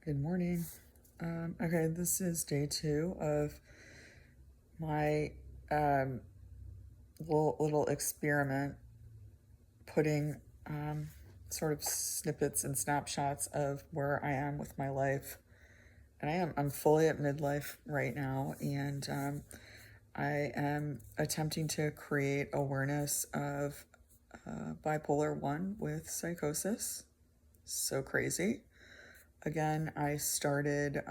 Good morning. Okay, this is day 2 of my um, little experiment putting sort of snippets and snapshots of where I am with my life. And I'm fully at midlife right now, and I am attempting to create awareness of bipolar 1 with psychosis. So crazy. Again, I started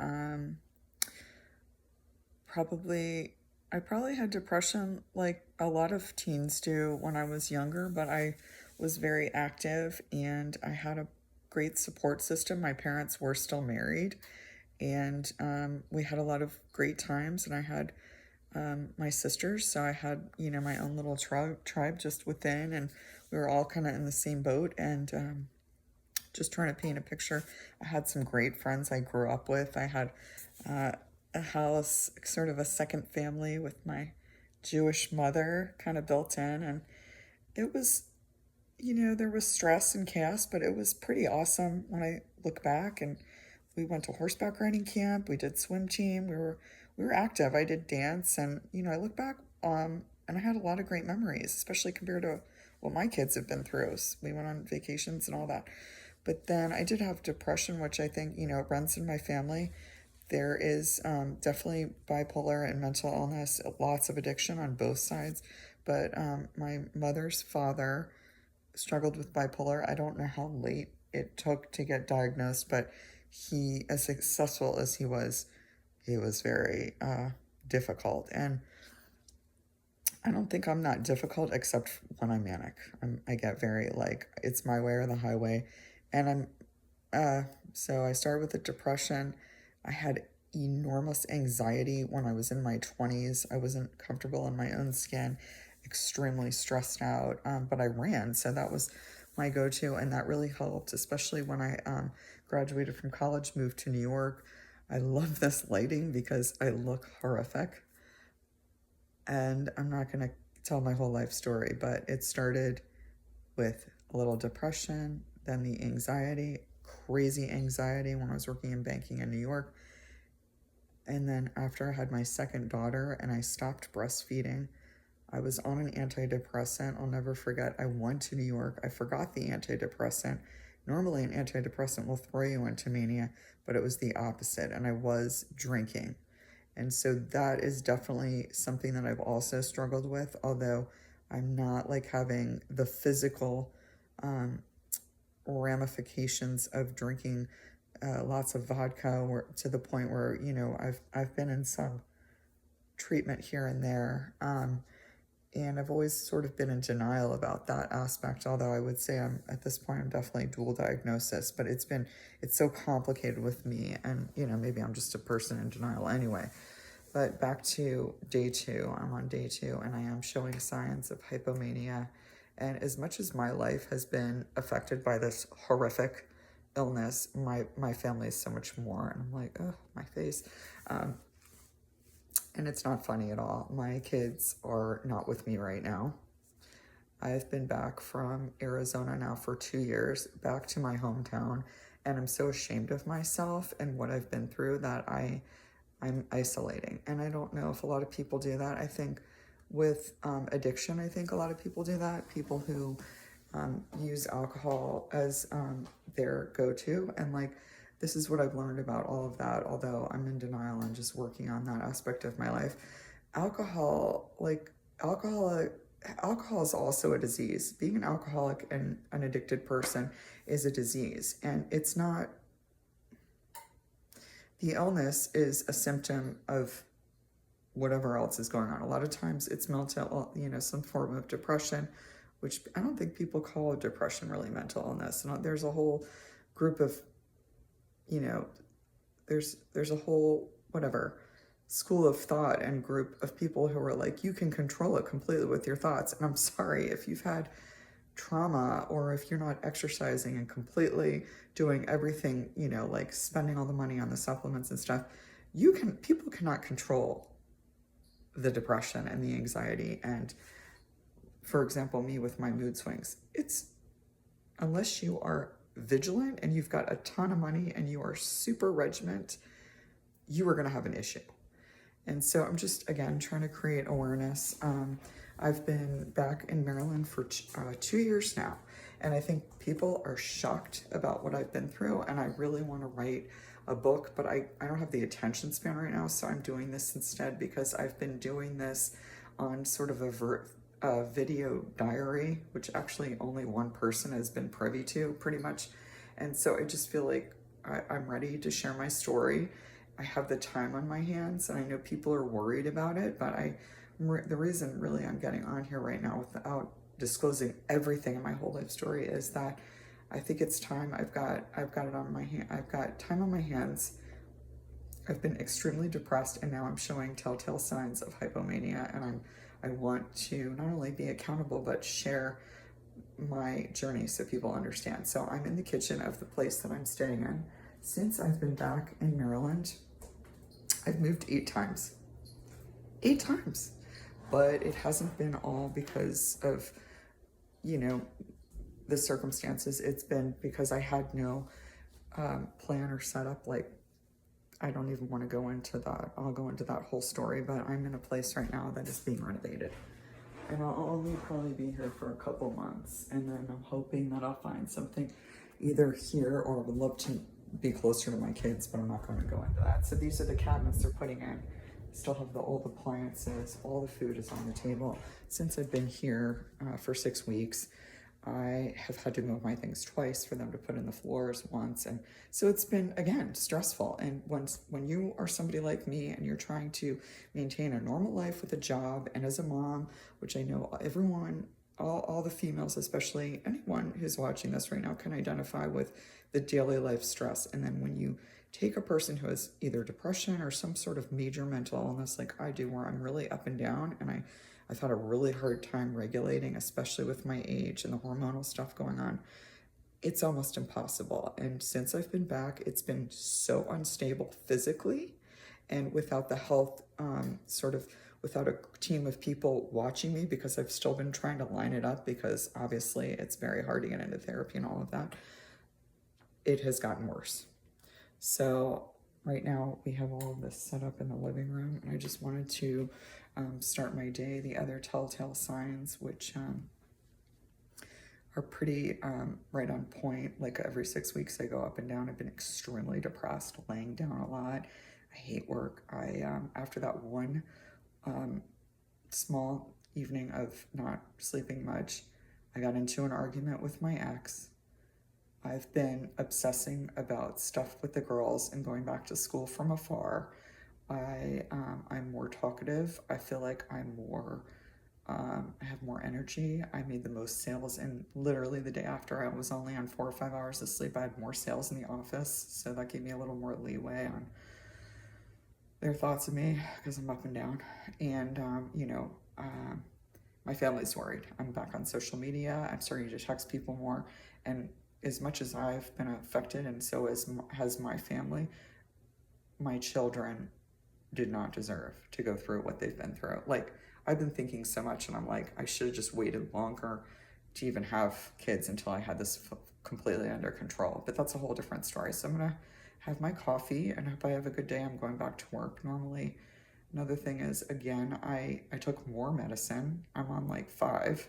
probably I probably had depression like a lot of teens do when I was younger, but I was very active and I had a great support system. My parents were still married, and we had a lot of great times. And I had my sisters, so I had my own little tribe just within, and we were all kind of in the same boat. And just trying to paint a picture. I had some great friends I grew up with. I had uh, a house, sort of a second family with my Jewish mother kind of built in. And it was, there was stress and chaos, but it was pretty awesome when I look back. And we went to horseback riding camp. We did swim team. We were active. I did dance. And, I look back and I had a lot of great memories, especially compared to what my kids have been through. So we went on vacations and all that. But then I did have depression, which I think, runs in my family. There is definitely bipolar and mental illness, lots of addiction on both sides. But my mother's father struggled with bipolar. I don't know how late it took to get diagnosed, but he, as successful as he was very difficult. And I don't think I'm not difficult except when I'm manic. I get very like, it's my way or the highway. And so I started with the depression. I had enormous anxiety when I was in my 20s. I wasn't comfortable in my own skin, extremely stressed out, but I ran. So that was my go-to, and that really helped, especially when I graduated from college, moved to New York. I love this lighting because I look horrific. And I'm not going to tell my whole life story, but it started with a little depression, then the anxiety, crazy anxiety when I was working in banking in New York. And then after I had my second daughter and I stopped breastfeeding, I was on an antidepressant. I'll never forget. I went to New York. I forgot the antidepressant. Normally, an antidepressant will throw you into mania, but it was the opposite. And I was drinking. And so that is definitely something that I've also struggled with, although I'm not like having the physical ramifications of drinking lots of vodka, or to the point where I've been in some treatment here and there, and I've always sort of been in denial about that aspect. Although I would say at this point I'm definitely dual diagnosis, but it's so complicated with me, and maybe I'm just a person in denial anyway. But back to day 2, I'm on day 2, and I am showing signs of hypomania. And as much as my life has been affected by this horrific illness, my family is so much more. And I'm like, oh, my face. And it's not funny at all. My kids are not with me right now. I've been back from Arizona now for 2 years, back to my hometown, and I'm so ashamed of myself and what I've been through that I'm isolating. And I don't know if a lot of people do that. I think with addiction, I think a lot of people do that. People who use alcohol as their go-to. And like, this is what I've learned about all of that, although I'm in denial and just working on that aspect of my life. Alcohol is also a disease. Being an alcoholic and an addicted person is a disease. And it's not, the illness is a symptom of whatever else is going on. A lot of times it's mental, some form of depression, which I don't think people call depression really mental illness. And there's a whole group of, there's a whole, whatever, school of thought and group of people who are like, you can control it completely with your thoughts. And I'm sorry, if you've had trauma, or if you're not exercising and completely doing everything, like spending all the money on the supplements and stuff, people cannot control the depression and the anxiety. And for example, me with my mood swings, it's unless you are vigilant and you've got a ton of money and you are super regiment, you are going to have an issue. And so I'm just, again, trying to create awareness. I've been back in Maryland for 2 years now, and I think people are shocked about what I've been through, and I really want to write a book, but I don't have the attention span right now, so I'm doing this instead because I've been doing this on sort of a video diary, which actually only one person has been privy to, pretty much. And so I just feel like I'm ready to share my story. I have the time on my hands, and I know people are worried about it, but the reason really I'm getting on here right now without disclosing everything in my whole life story is that I think it's time. I've got it on my hand. I've got time on my hands. I've been extremely depressed, and now I'm showing telltale signs of hypomania, and I want to not only be accountable but share my journey so people understand. So I'm in the kitchen of the place that I'm staying in. Since I've been back in Maryland, I've moved 8 times. 8 times. But it hasn't been all because of, the circumstances. It's been because I had no plan or setup. Like, I don't even want to go into that. I'll go into that whole story, but I'm in a place right now that is being renovated. And I'll only probably be here for a couple months. And then I'm hoping that I'll find something either here, or I would love to be closer to my kids, but I'm not going to go into that. So these are the cabinets they're putting in. Still have the old appliances. All the food is on the table. Since I've been here for 6 weeks, I have had to move my things twice for them to put in the floors once. And so it's been, again, stressful. And when you are somebody like me and you're trying to maintain a normal life with a job and as a mom, which I know everyone, all the females, especially anyone who's watching this right now, can identify with the daily life stress. And then when you take a person who has either depression or some sort of major mental illness like I do, where I'm really up and down, and I've had a really hard time regulating, especially with my age and the hormonal stuff going on, it's almost impossible. And since I've been back, it's been so unstable physically, and without the health, without a team of people watching me, because I've still been trying to line it up, because obviously it's very hard to get into therapy and all of that, it has gotten worse. So right now we have all of this set up in the living room, and I just wanted to start my day. The other telltale signs, which are pretty right on point. Like every 6 weeks I go up and down. I've been extremely depressed, laying down a lot. I hate work. After that one small evening of not sleeping much, I got into an argument with my ex. I've been obsessing about stuff with the girls and going back to school from afar. I'm more talkative. I feel like I have more energy. I made the most sales, and literally the day after I was only on 4 or 5 hours of sleep, I had more sales in the office. So that gave me a little more leeway on their thoughts of me, because I'm up and down. And, my family's worried. I'm back on social media. I'm starting to text people more. And as much as I've been affected, and so has my family, my children did not deserve to go through what they've been through. Like, I've been thinking so much, and I'm like, I should have just waited longer to even have kids until I had this completely under control. But that's a whole different story. So I'm gonna have my coffee, and if I have a good day, I'm going back to work normally. Another thing is, again, I took more medicine. I'm on like 5.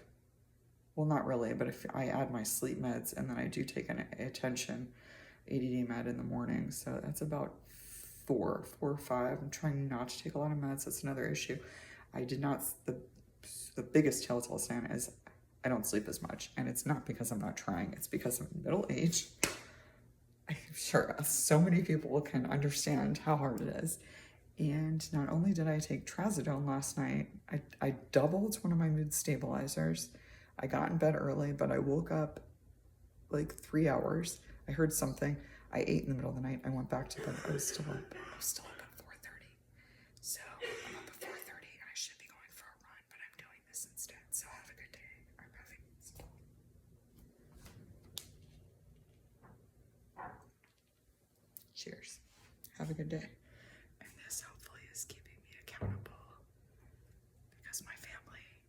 Well, not really, but if I add my sleep meds, and then I do take an attention ADD med in the morning, so that's about 4 or 5. I'm trying not to take a lot of meds. That's another issue. The biggest telltale sign is I don't sleep as much, and it's not because I'm not trying. It's because I'm middle aged. I'm sure so many people can understand how hard it is. And not only did I take trazodone last night, I doubled one of my mood stabilizers. I got in bed early, but I woke up like 3 hours. I heard something. I ate in the middle of the night. I went back to bed. I was still up at 4:30. So I'm up at 4:30, and I should be going for a run, but I'm doing this instead. So have a good day. I'm having some. Cheers. Have a good day. And this hopefully is keeping me accountable, because my family,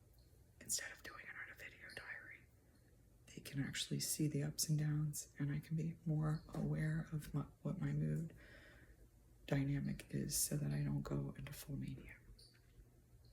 instead of doing it on a video diary, they can actually see the ups and downs, and I can be more aware of what my mood dynamic is so that I don't go into full mania.